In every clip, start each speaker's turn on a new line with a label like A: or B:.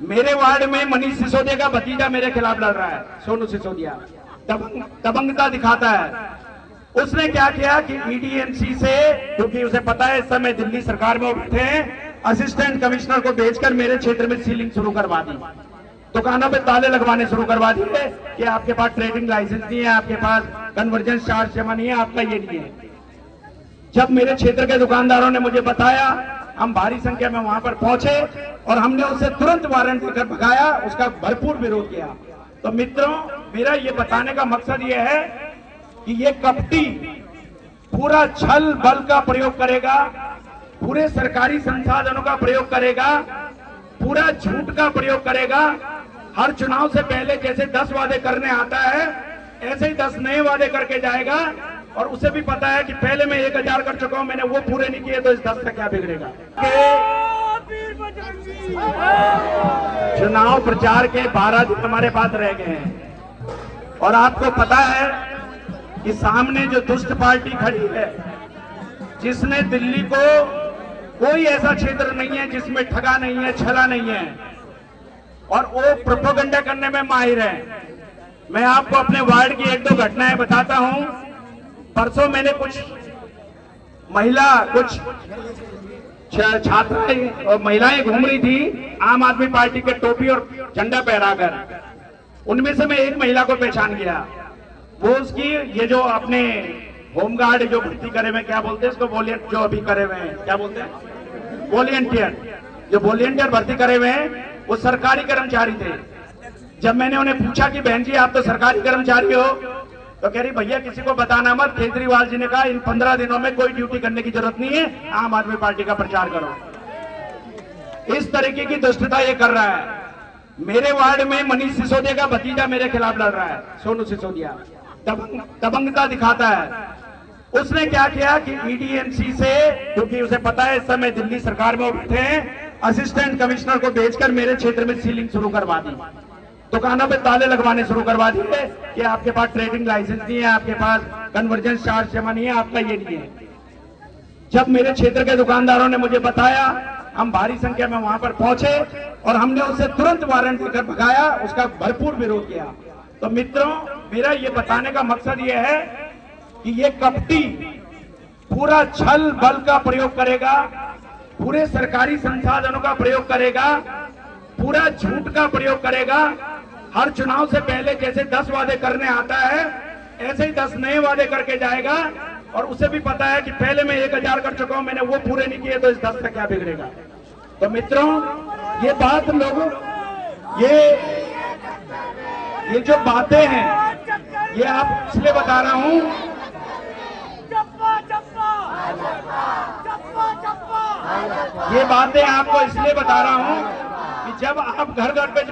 A: मेरे वार्ड में मनीष सिसोदिया का भतीजा मेरे खिलाफ लड़ रहा है, सोनू सिसोदिया दबंगता दिखाता है। उसने क्या किया कि ईडीएमसी से, क्योंकि उसे पता है इस समय दिल्ली सरकार में वो बैठे हैं, असिस्टेंट कमिश्नर को भेजकर मेरे क्षेत्र में सीलिंग शुरू करवा दी, दुकानों पे ताले लगवाने शुरू करवा दिए कि आपके पास ट्रेडिंग लाइसेंस नहीं है, आपके पास कन्वर्जेंस चार्ज जमा नहीं है, आपका ये नहीं है। जब मेरे क्षेत्र के दुकानदारों ने मुझे बताया, हम भारी संख्या में वहां पर पहुंचे और हमने उसे तुरंत वारंट देकर भगाया, उसका भरपूर विरोध किया। तो मित्रों, मेरा ये बताने का मकसद ये है कि ये कपटी पूरा छल बल का प्रयोग करेगा, पूरे सरकारी संसाधनों का प्रयोग करेगा, पूरा झूठ का प्रयोग करेगा। हर चुनाव से पहले जैसे 10 वादे करने आता है, ऐसे ही 10 नए वादे करके जाएगा। और उसे भी पता है कि पहले मैं 1000 कर चुका हूं, मैंने वो पूरे नहीं किए, तो इस 10 से क्या बिगड़ेगा। चुनाव प्रचार के 12 दिन हमारे पास रह गए हैं और आपको पता है कि सामने जो दुष्ट पार्टी खड़ी है, जिसने दिल्ली को, कोई ऐसा क्षेत्र नहीं है जिसमें ठगा नहीं है, छला नहीं है, और वो प्रोपेगेंडा करने में माहिर है। मैं आपको अपने वार्ड की 1-2 घटनाएं बताता हूं। परसों मैंने कुछ छात्राएं और महिलाएं घूम रही थी आम आदमी पार्टी के टोपी और झंडा फहराकर। उनमें से मैं एक महिला को पहचान गया। वो उसकी ये जो अपने होमगार्ड जो भर्ती करे हुए, क्या बोलते हैं इसको, वॉलंटियर जो अभी करे हुए हैं, क्या बोलते हैं, वॉलंटियर, जो वॉलंटियर भर्ती करे हुए हैं, वो सरकारी कर्मचारी थे। जब मैंने उन्हें पूछा कि बहन जी आप तो सरकारी कर्मचारी हो, तो कह रही भैया किसी को बताना मत, केजरीवाल जी ने कहा इन 15 दिनों में कोई ड्यूटी करने की जरूरत नहीं है, आम आदमी पार्टी का प्रचार करो। इस तरीके की दुष्टता ये कर रहा है। मेरे वार्ड में मनीष सिसोदिया का भतीजा मेरे खिलाफ लड़ रहा है, सोनू सिसोदिया दबंगता दिखाता है। उसने क्या किया कि ईडीएमसी से, क्योंकि उसे पता है इस समय दिल्ली सरकार में वो बैठे हैं, असिस्टेंट कमिश्नर को भेजकर मेरे क्षेत्र में सीलिंग शुरू करवा दी, दुकानों पे ताले लगवाने शुरू करवा दिए कि आपके पास ट्रेडिंग लाइसेंस नहीं है, आपके पास कन्वर्जेंस चार्ज जमा नहीं है, आपका ये नहीं है। जब मेरे क्षेत्र के दुकानदारों ने मुझे बताया, हम भारी संख्या में वहां पर पहुंचे और हमने उसे तुरंत वारंट देकर भगाया, उसका भरपूर विरोध किया। तो मित्रों, मेरा ये बताने का मकसद ये है कि ये कपटी पूरा छल बल का प्रयोग करेगा, पूरे सरकारी संसाधनों का प्रयोग करेगा, पूरा झूठ का प्रयोग करेगा। हर चुनाव से पहले जैसे 10 वादे करने आता है, ऐसे ही 10 नए वादे करके जाएगा। और उसे भी पता है कि पहले मैं 1000 कर चुका हूं, मैंने वो पूरे नहीं किए, तो इस 10 से क्या बिगड़ेगा। तो मित्रों, ये बात लोगों, ये जो बातें हैं, ये आप इसलिए बता रहा हूं, ये बातें आपको इसलिए बता रहा हूं कि जब आप घर घर पे,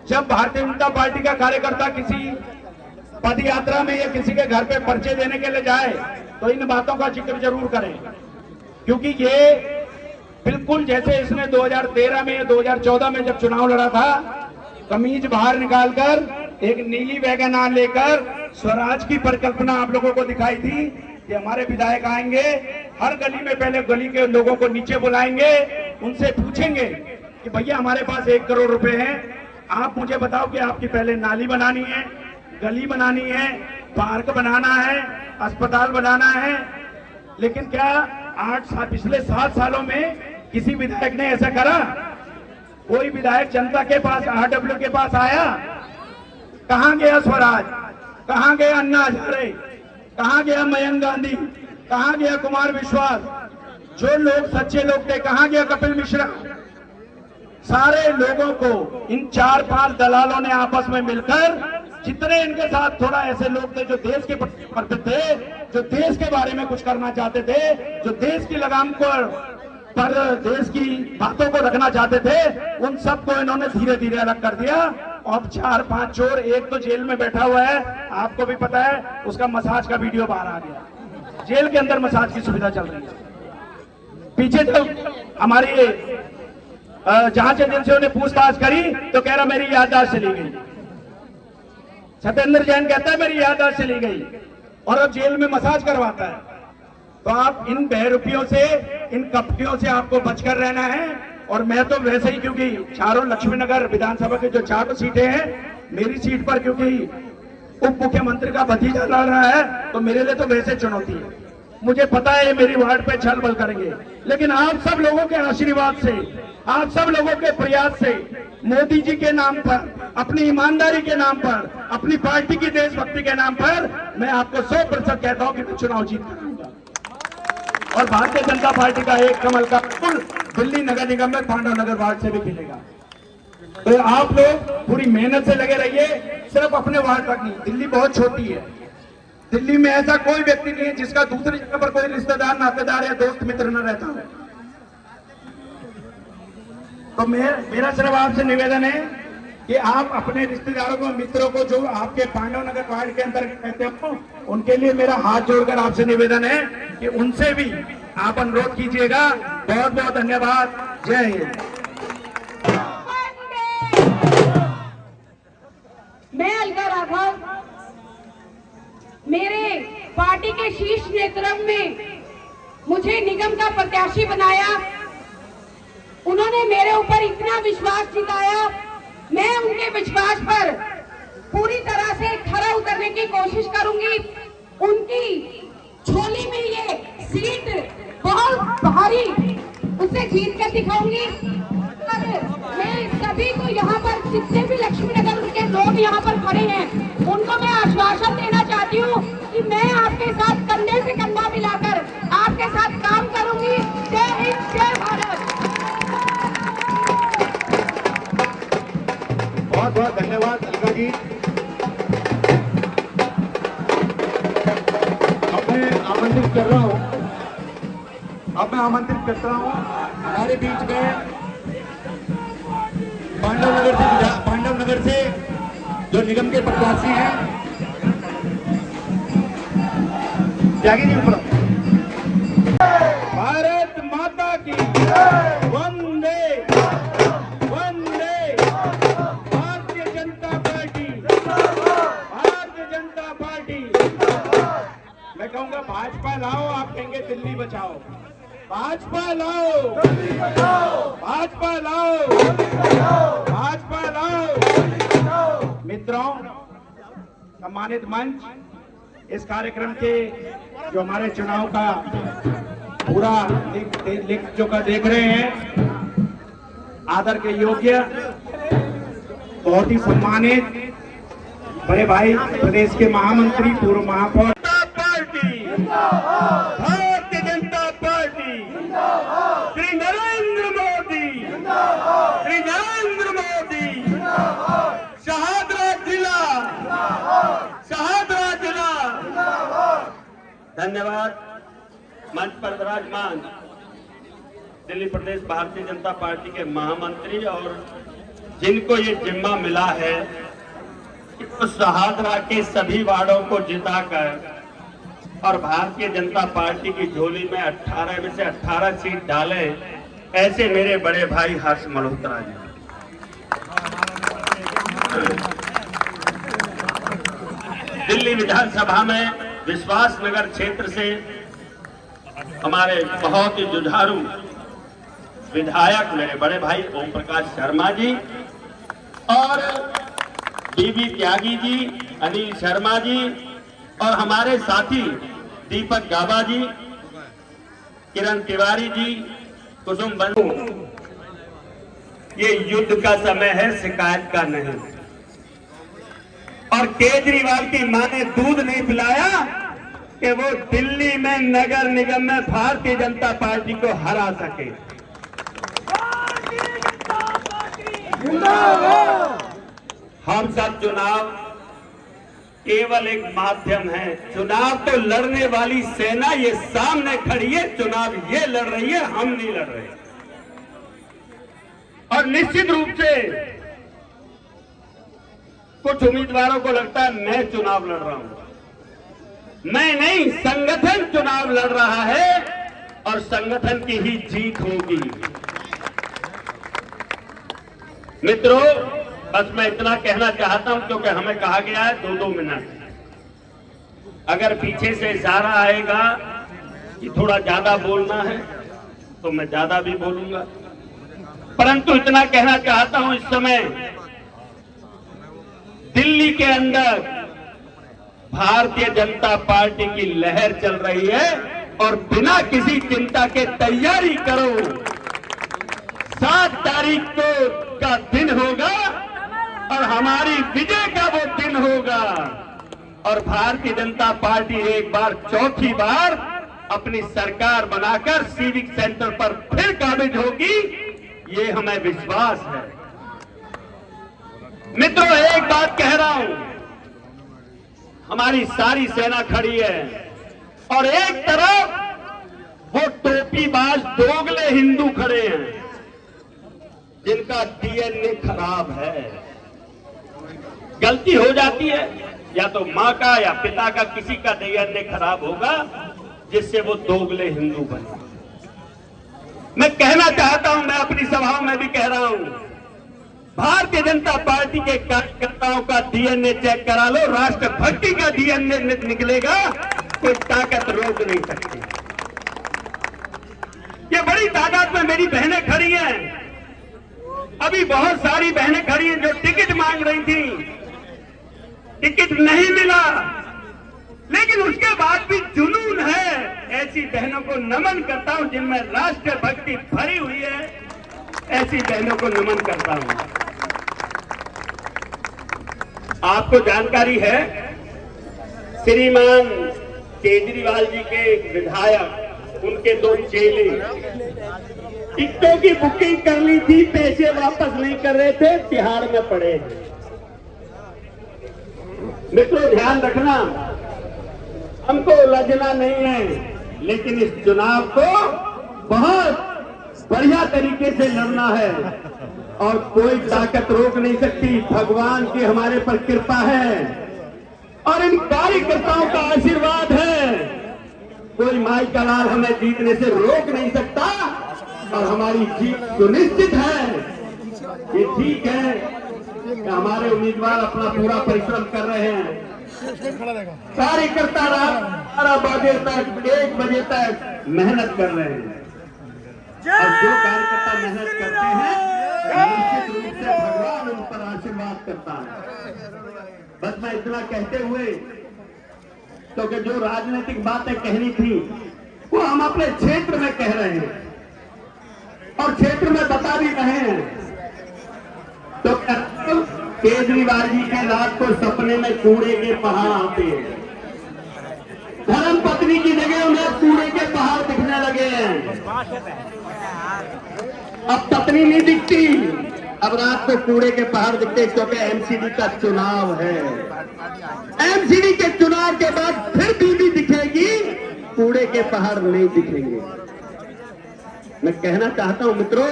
A: जब भारतीय जनता पार्टी का कार्यकर्ता किसी पद यात्रा में या किसी के घर पे पर्चे देने के लिए जाए, तो इन बातों का जिक्र जरूर करें। क्योंकि ये बिल्कुल जैसे इसने 2013 में या 2014 में जब चुनाव लड़ा था, कमीज बाहर निकालकर एक नीली वैगन लेकर स्वराज की परिकल्पना आप लोगों को दिखाई थी कि हमारे विधायक आएंगे, हर गली में पहले गली के लोगों को नीचे बुलाएंगे, उनसे पूछेंगे कि भैया हमारे पास 1 करोड़ रुपए हैं, आप मुझे बताओ कि आपकी पहले नाली बनानी है, गली बनानी है, पार्क बनाना है, अस्पताल बनाना है। लेकिन क्या पिछले 7 सालों में किसी विधायक ने ऐसा करा? कोई विधायक जनता के पास, आरडब्ल्यू के पास आया? कहां गया स्वराज? कहां गया अन्ना हजारे? कहां गया मयंक गांधी? कहां गया कुमार विश्वास? जो लोग सच्चे लोग थे, कहां गया कपिल मिश्रा? सारे लोगों को इन 4-5 दलालों ने आपस में मिलकर, जितने इनके साथ थोड़ा ऐसे लोग थे जो देश के प्रति थे, जो देश के बारे में कुछ करना चाहते थे, जो देश की लगाम पर देश की बातों को रखना चाहते थे, उन सबको इन्होंने धीरे धीरे अलग कर दिया। अब 4-5 चोर, एक तो जेल में बैठा हुआ है, आपको भी पता है, उसका मसाज का वीडियो बाहर आ गया। जेल के अंदर मसाज की सुविधा चल रही है। पीछे जब हमारी जांच एजेंसियों ने पूछताछ करी तो कह रहा मेरी याददाश्त चली गई। सत्येंद्र जैन कहता है मेरी याददाश्त चली गई, और अब जेल में मसाज करवाता है। तो आप इन बहरूपियों से, इन कपटियों से आपको बचकर रहना है और मैं तो वैसे ही, क्योंकि चारों लक्ष्मीनगर विधानसभा की जो चारों सीटें हैं, मेरी सीट पर क्योंकि उप मुख्यमंत्री का भतीजा लड़ रहा है, तो मेरे लिए तो वैसे चुनौती है। मुझे पता है मेरी वार्ड पे छल बल करेंगे, लेकिन आप सब लोगों के आशीर्वाद से, आप सब लोगों के प्रयास से, मोदी जी के नाम पर, अपनी ईमानदारी के नाम पर, अपनी पार्टी की देशभक्ति के नाम पर मैं आपको 100% कहता हूं कि मैं चुनाव जीत कर आऊंगा। और भारतीय जनता पार्टी का एक कमल का फूल दिल्ली नगर निगम में पांडव नगर वार्ड से भी खिलेगा। तो आप लोग पूरी मेहनत से लगे रहिए, सिर्फ अपने वार्ड तक नहीं। दिल्ली बहुत छोटी है, दिल्ली में ऐसा कोई व्यक्ति नहीं है जिसका दूसरी जगह पर कोई रिश्तेदार, नातेदार या दोस्त मित्र न रहता हो। तो मेरा सिर्फ आपसे निवेदन है कि आप अपने रिश्तेदारों को, मित्रों को, जो आपके पांडव नगर वार्ड के अंदर कहते हो, उनके लिए मेरा हाथ जोड़कर आपसे निवेदन है कि उनसे भी आप अनुरोध कीजिएगा। बहुत बहुत धन्यवाद। जय हिंद।
B: मैं अलका राघव, मेरे पार्टी के शीर्ष नेतृत्व में मुझे निगम का प्रत्याशी बनाया। उन्होंने मेरे ऊपर इतना विश्वास जताया, मैं उनके विश्वास पर पूरी तरह से खरा उतरने की कोशिश करूंगी। उनकी झोली में ये सीट बहुत भारी, उसे जीत कर दिखाऊंगी। और मैं सभी को यहाँ पर, जितने भी लक्ष्मीनगर के लोग यहाँ पर खड़े हैं, उनको मैं आश्वासन देना चाहती हूँ कि मैं आपके साथ कंधे से कंधा मिलाकर आपके साथ काम करूंगी। जय हिंद, जय भारत।
C: बहुत बहुत धन्यवाद अलका जी। अब मैं आमंत्रित कर रहा हूँ, करता हूँ हमारे बीच में पांडव नगर से जो निगम के प्रत्याशी हैं, त्यागी जी ऊपर।
A: भारत माता की वंदे वंदे। Bharatiya Janata party, Bharatiya Janata party. मैं कहूंगा भाजपा लाओ, आप कहेंगे दिल्ली बचाओ। भाजपा लाओ, भाजपा लाओ, भाजपा लाओ। मित्रों, सम्मानित मंच, इस कार्यक्रम के जो हमारे चुनाव का पूरा जो का देख रहे हैं, आदर के योग्य, बहुत ही सम्मानित बड़े भाई, प्रदेश के महामंत्री, पूर्व महापौर, पार्टी भारतीय जनता पार्टी, श्री नरेंद्र मोदी, श्री नरेंद्र मोदी, शाहदरा जिला, शाहदरा जिला। धन्यवाद। मंच पर विराजमान दिल्ली प्रदेश भारतीय जनता पार्टी के महामंत्री और जिनको ये जिम्मा मिला है कि तो शाहदरा के सभी वार्डों को जिताकर और भारतीय जनता पार्टी की झोली में 18 में से 18 सीट डाले, ऐसे मेरे बड़े भाई हर्ष मल्होत्रा जी। दिल्ली विधानसभा में विश्वास नगर क्षेत्र से हमारे बहुत ही जुझारू विधायक मेरे बड़े भाई ओम प्रकाश शर्मा जी और बीबी त्यागी जी, अनिल शर्मा जी और हमारे साथी दीपक गाबा जी, किरण तिवारी जी, कुसुम बंधु। ये युद्ध का समय है, शिकायत का नहीं। और केजरीवाल की मां ने दूध नहीं पिलाया कि वो दिल्ली में नगर निगम में भारतीय जनता पार्टी को हरा सके। हम सब चुनाव केवल एक माध्यम है। चुनाव तो लड़ने वाली सेना ये सामने खड़ी है, चुनाव ये लड़ रही है, हम नहीं लड़ रहे। और निश्चित रूप से कुछ उम्मीदवारों को लगता है मैं चुनाव लड़ रहा हूं। मैं नहीं, संगठन चुनाव लड़ रहा है और संगठन की ही जीत होगी। मित्रों, बस मैं इतना कहना चाहता हूं क्योंकि हमें कहा गया है 2-2 मिनट। अगर पीछे से इशारा आएगा कि थोड़ा ज्यादा बोलना है तो मैं ज्यादा भी बोलूंगा। परंतु इतना कहना चाहता हूं, इस समय दिल्ली के अंदर भारतीय जनता पार्टी की लहर चल रही है और बिना किसी चिंता के तैयारी करो। 7 तारीख को का दिन होगा और हमारी विजय का वो दिन होगा और भारतीय जनता पार्टी एक बार, चौथी बार अपनी सरकार बनाकर सिविक सेंटर पर फिर काबिज होगी, ये हमें विश्वास है। मित्रों, एक बात कह रहा हूं, हमारी सारी सेना खड़ी है और एक तरफ वो टोपीबाज दोगले हिंदू खड़े हैं जिनका डीएनए खराब है। गलती हो जाती है, या तो मां का या पिता का, किसी का डीएनए खराब होगा जिससे वो दोगले हिंदू बने। मैं कहना चाहता हूं, मैं अपनी सभाओं में भी कह रहा हूं, भारतीय जनता पार्टी के कार्यकर्ताओं का डीएनए चेक करा लो, राष्ट्रभक्ति का डीएनए निकलेगा, कोई ताकत रोक नहीं सकती। ये बड़ी तादाद में मेरी बहनें खड़ी हैं, अभी बहुत सारी बहनें खड़ी हैं जो टिकट मांग रही थी, टिकट नहीं मिला, लेकिन उसके बाद भी जुनून है। ऐसी बहनों को नमन करता हूं जिनमें राष्ट्रभक्ति भरी हुई है, ऐसी बहनों को नमन करता हूं। आपको जानकारी है, श्रीमान केजरीवाल जी के विधायक, उनके 2 चेले टिकटों की बुकिंग कर ली थी, पैसे वापस नहीं कर रहे थे, तिहाड़ में पड़े। मित्रों, ध्यान रखना, हमको उलझना नहीं है, लेकिन इस चुनाव को बहुत बढ़िया तरीके से लड़ना है और कोई ताकत रोक नहीं सकती। भगवान की हमारे पर कृपा है और इन कार्यकर्ताओं का आशीर्वाद है। कोई माई का लाल हमें जीतने से रोक नहीं सकता और हमारी जीत सुनिश्चित है। ये ठीक है कि हमारे उम्मीदवार अपना पूरा परिश्रम कर रहे हैं। कार्यकर्ता रात 12 बजे तक, 1 बजे तक मेहनत कर रहे हैं और जो कार्यकर्ता मेहनत करते हैं निश्चित रूप से भगवान उन पर आशीर्वाद करता है। बस मैं इतना कहते हुए, तो कि जो राजनीतिक बातें कहनी थी वो हम अपने क्षेत्र में कह रहे हैं और क्षेत्र में बता भी रहे हैं। तो केजरीवाल जी के रात को सपने में कूड़े के पहाड़ आते हैं, धर्म पत्नी की जगह उन्हें कूड़े के पहाड़ दिखने लगे हैं। अब पत्नी नहीं दिखती, अब रात को कूड़े के पहाड़ दिखते, क्योंकि एमसीडी का चुनाव है। एमसीडी के चुनाव के बाद फिर बीबी दिखेगी, कूड़े के पहाड़ नहीं दिखेंगे। मैं कहना चाहता हूं मित्रों,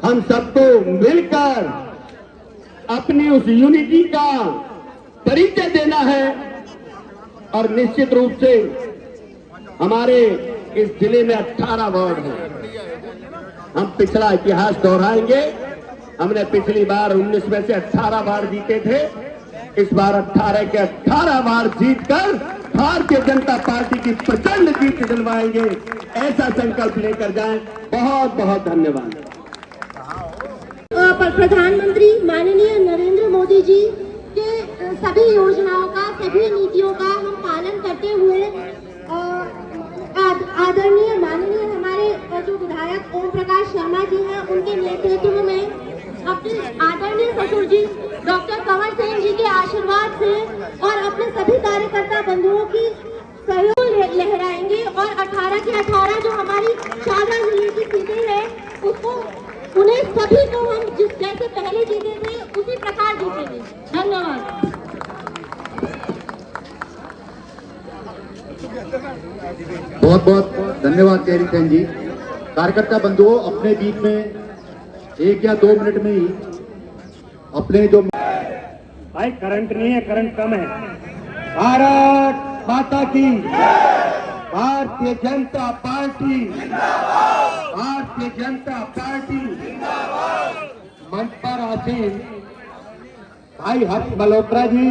A: हम सबको मिलकर अपनी उस यूनिटी का परिचय देना है और निश्चित रूप से हमारे इस जिले में 18 वार्ड हैं। हम पिछला इतिहास दोहराएंगे। हमने पिछली बार 19 में से 18 बार जीते थे, इस बार 18 के 18 बार जीतकर भारतीय जनता पार्टी की प्रचंड जीत दिलवाएंगे। ऐसा संकल्प लेकर जाएं। बहुत बहुत धन्यवाद।
D: प्रधानमंत्री माननीय नरेंद्र मोदी जी के सभी योजनाओं का, सभी नीतियों का हम पालन करते हुए आदरणीय माननीय हमारे जो विधायक ओम प्रकाश शर्मा जी हैं, उनके नेतृत्व में अपने आदरणीय ससुर जी डॉक्टर कंवर सेन जी के आशीर्वाद से और अपने सभी कार्यकर्ता बंधुओं की सहयोग लहराएंगे और 18 के 18 जो हमारी शाहजहां जिले की सीटें हैं, उसको उन्हें सभी को हम जिस जैसे पहले जीते थे उसी प्रकार जीतेंगे। धन्यवाद।
C: बहुत बहुत धन्यवाद केरी सेन जी। कार्यकर्ता बंधुओं, अपने बीच में 1 या 2 मिनट में ही अपने जो
A: भाई करंट नहीं है, करंट कम है। भारत माता की, भारतीय जनता पार्टी, भारतीय जनता पार्टी। मंच पर आसीन भाई हर्ष मल्होत्रा जी,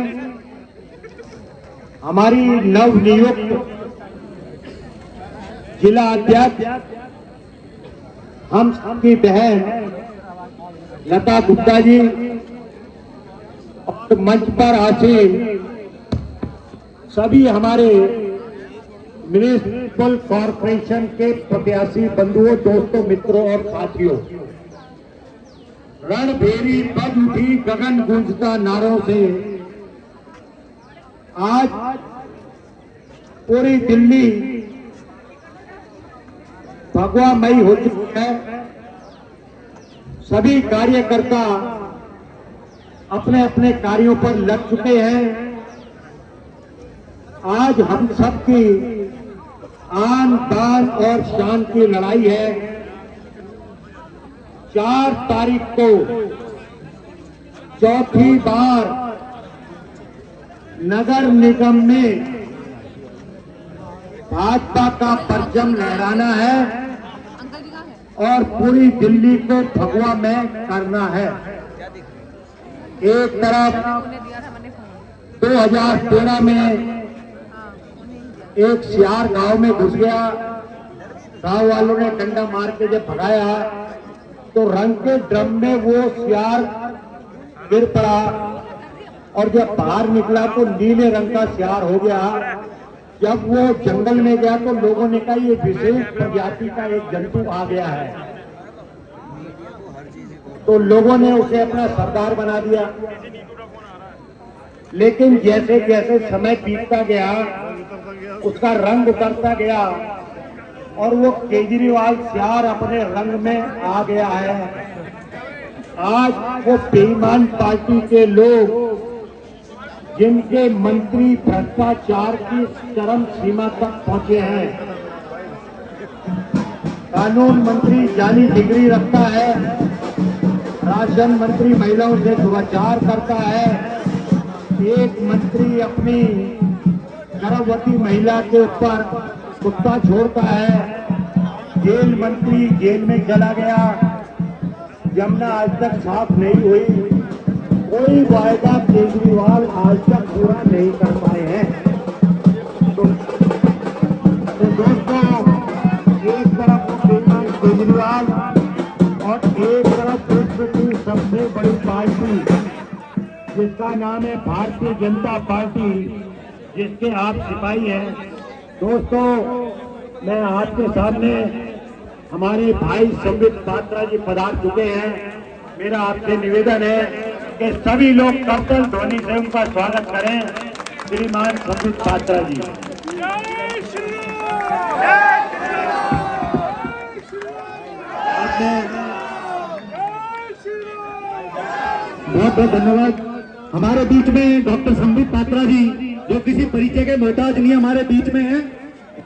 A: हमारी नवनियुक्त जिला अध्यक्ष
C: हम सबकी बहन लता गुप्ता जी और मंच पर आसीन सभी हमारे म्युनिसिपल कॉरपोरेशन के प्रत्याशी बंधुओं, दोस्तों, मित्रों और साथियों, रणभेरी बज उठी गगन गूंजता नारों से आज पूरी दिल्ली भगवामयी हो चुकी है। सभी कार्यकर्ता अपने अपने कार्यों पर लग चुके हैं। आज हम सबकी आन बान और शान की लड़ाई है। 4 तारीख को चौथी बार नगर निगम में भाजपा का परचम लहराना है और पूरी दिल्ली को भगवा में करना है। एक तरफ 2013 में एक सियार गांव में घुस गया, गांव वालों ने डंडा मार के जब भगाया तो रंग के ड्रम में वो सियार गिर पड़ा और जब बाहर निकला तो नीले रंग का सियार हो गया। जब वो जंगल में गया तो लोगों ने कहा ये विशेष प्रजाति का एक जंतु आ गया है, तो लोगों ने उसे अपना सरदार बना दिया। लेकिन जैसे जैसे समय बीतता गया उसका रंग उतरता गया और वो केजरीवाल सियार अपने रंग में आ गया है। आज वो बेईमान पार्टी के लोग जिनके मंत्री भ्रष्टाचार की चरम सीमा तक पहुंचे हैं, कानून मंत्री जाली डिग्री रखता है, राशन मंत्री महिलाओं से दुराचार करता है, एक मंत्री अपनी गर्भवती महिला के ऊपर कुत्ता छोड़ता है, जेल मंत्री जेल में चला गया, यमुना आज तक साफ नहीं हुई, कोई वायदा केजरीवाल आज तक पूरा नहीं कर पाए हैं। तो दोस्तों, एक तरफ केजरीवाल और एक तरफ विश्व की सबसे बड़ी पार्टी जिसका नाम है भारतीय जनता पार्टी, जिसके आप सिपाही हैं। दोस्तों, मैं आपके सामने हमारे भाई संबित पात्रा जी पधार चुके हैं। मेरा आपसे निवेदन है कि सभी लोग करतल ध्वनि से उनका स्वागत करें। श्रीमान संबित पात्रा जी। बहुत बहुत धन्यवाद। हमारे बीच में डॉक्टर संबित पात्रा जी, जो किसी परिचय के मोहताज नहीं, हमारे बीच में हैं।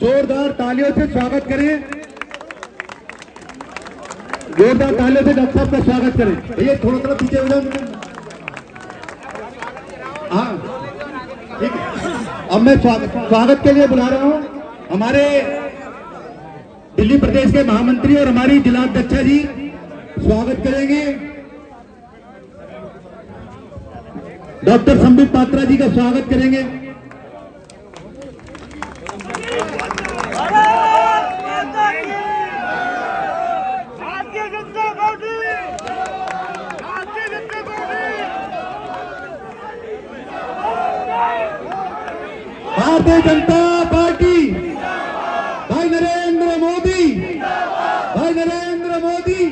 C: जोरदार तालियों से स्वागत करें, जोरदार तालियों से डॉक्टर साहब का स्वागत करें। भैया थोड़ा पीछे हो जाओ। हाँ ठीक है। अब मैं स्वागत के लिए बुला रहा हूँ हमारे दिल्ली प्रदेश के महामंत्री और हमारी जिलाध्यक्षा जी स्वागत करेंगे। डॉक्टर संबित पात्रा जी का स्वागत करेंगे। भारतीय जनता पार्टी, भाई नरेंद्र मोदी, भाई नरेंद्र मोदी,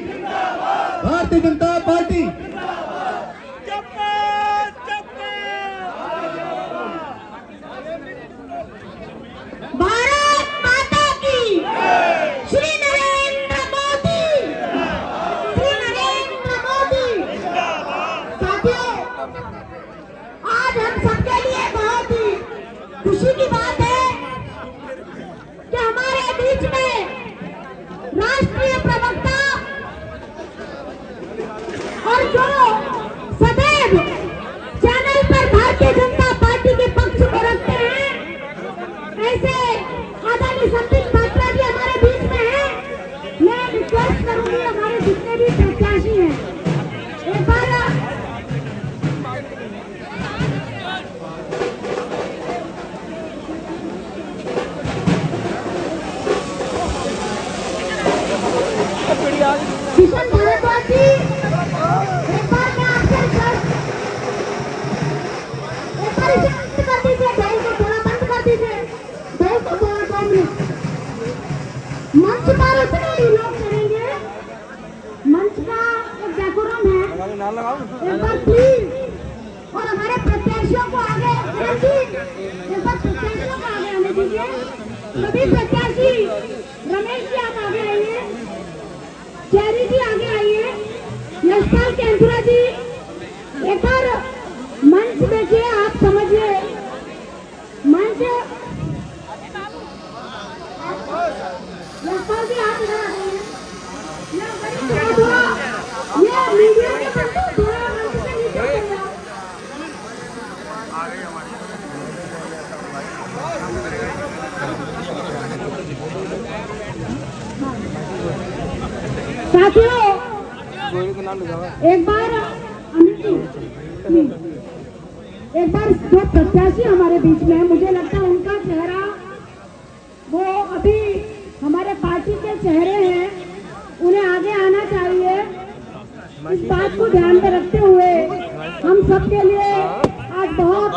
C: भारतीय जनता पार्टी।
D: भारत माता की, श्री नरेंद्र मोदी, श्री नरेंद्र मोदी। साथियों, आज हम सबके लिए बहुत ही खुशी की बात है कि हमारे बीच में राष्ट्रीय प्रवक्ता और जो सदैव चैनल पर भारतीय जनता पार्टी के पक्ष को रखते हैं, ऐसे आदरणीय संबित पात्रा जी हमारे बीच में हैं। मैं रिक्वेस्ट करूंगी हमारे जितने भी प्रत्याशी हैं, एक बार
E: पीढ़ी आ गई।
D: एक बार प्लीज, और हमारे प्रत्याशियों को आगे, एक बार प्रत्याशियों को आगे आने दीजिए। सभी प्रत्याशी, रमेश जी आप आगे आइए, चेरी जी आगे आइए, यशपाल केंद्रा जी एक बार मंच देखिए, आप समझिए मंच। यशपाल जी आप इधर आ जाइए, ये मीडिया के बंधु थोड़ा मंच से नीचे चले जाओ। साथियों एक बार एक बार जो प्रत्याशी हमारे बीच में है, मुझे लगता है उनका चेहरा वो अभी हमारे पार्टी के चेहरे हैं, उन्हें आगे आना चाहिए। इस बात को ध्यान में रखते हुए हम सबके लिए आज बहुत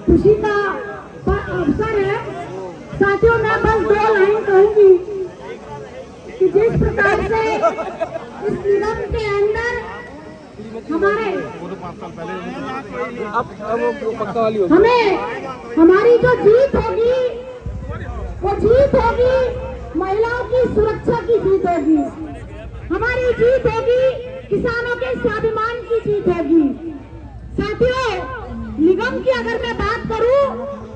D: खुशी का अवसर है। साथियों मैं बस 2 लाइन कहूंगी कि जिस प्रकार से इस निगम के अंदर हमें हमारी जो जीत होगी वो जीत होगी महिलाओं की सुरक्षा की जीत होगी, हमारी जीत होगी किसानों के स्वाभिमान की जीत होगी। साथियों निगम की अगर मैं बात करूं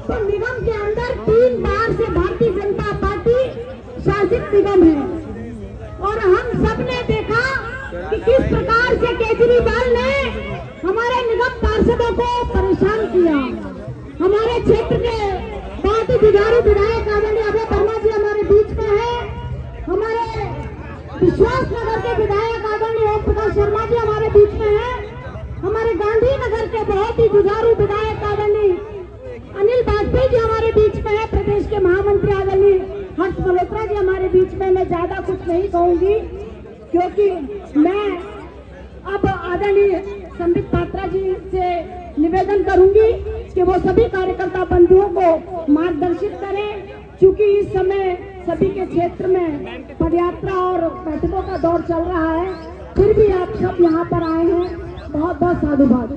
D: तो निगम के अंदर 3 बार से भारतीय जनता पार्टी शासित निगम है, और हम सब ने देखा कि किस प्रकार से केजरीवाल ने हमारे निगम पार्षदों को परेशान किया। हमारे क्षेत्र के बहुत ही जुझारू विधायक आदरणीय अभय वर्मा जी हमारे बीच में है, हमारे विश्वास नगर के विधायक आदरणीय ओम प्रकाश शर्मा जी हमारे बीच में है, हमारे गांधीनगर के बहुत ही जुझारू विधायक आदरणीय अनिल वाजपेयी जी हमारे बीच में है, प्रदेश के महामंत्री आदरणीय हर्ष मल्होत्रा जी हमारे बीच में। मैं ज्यादा कुछ नहीं कहूंगी क्योंकि मैं अब आदरणीय संबित पात्रा जी से निवेदन करूंगी कि वो सभी कार्यकर्ता बंधुओं को मार्गदर्शित करें, क्योंकि इस समय सभी के क्षेत्र में पदयात्रा और बैठकों का दौर चल रहा है। फिर भी आप सब यहाँ पर आए हैं, बहुत बहुत साधुवाद।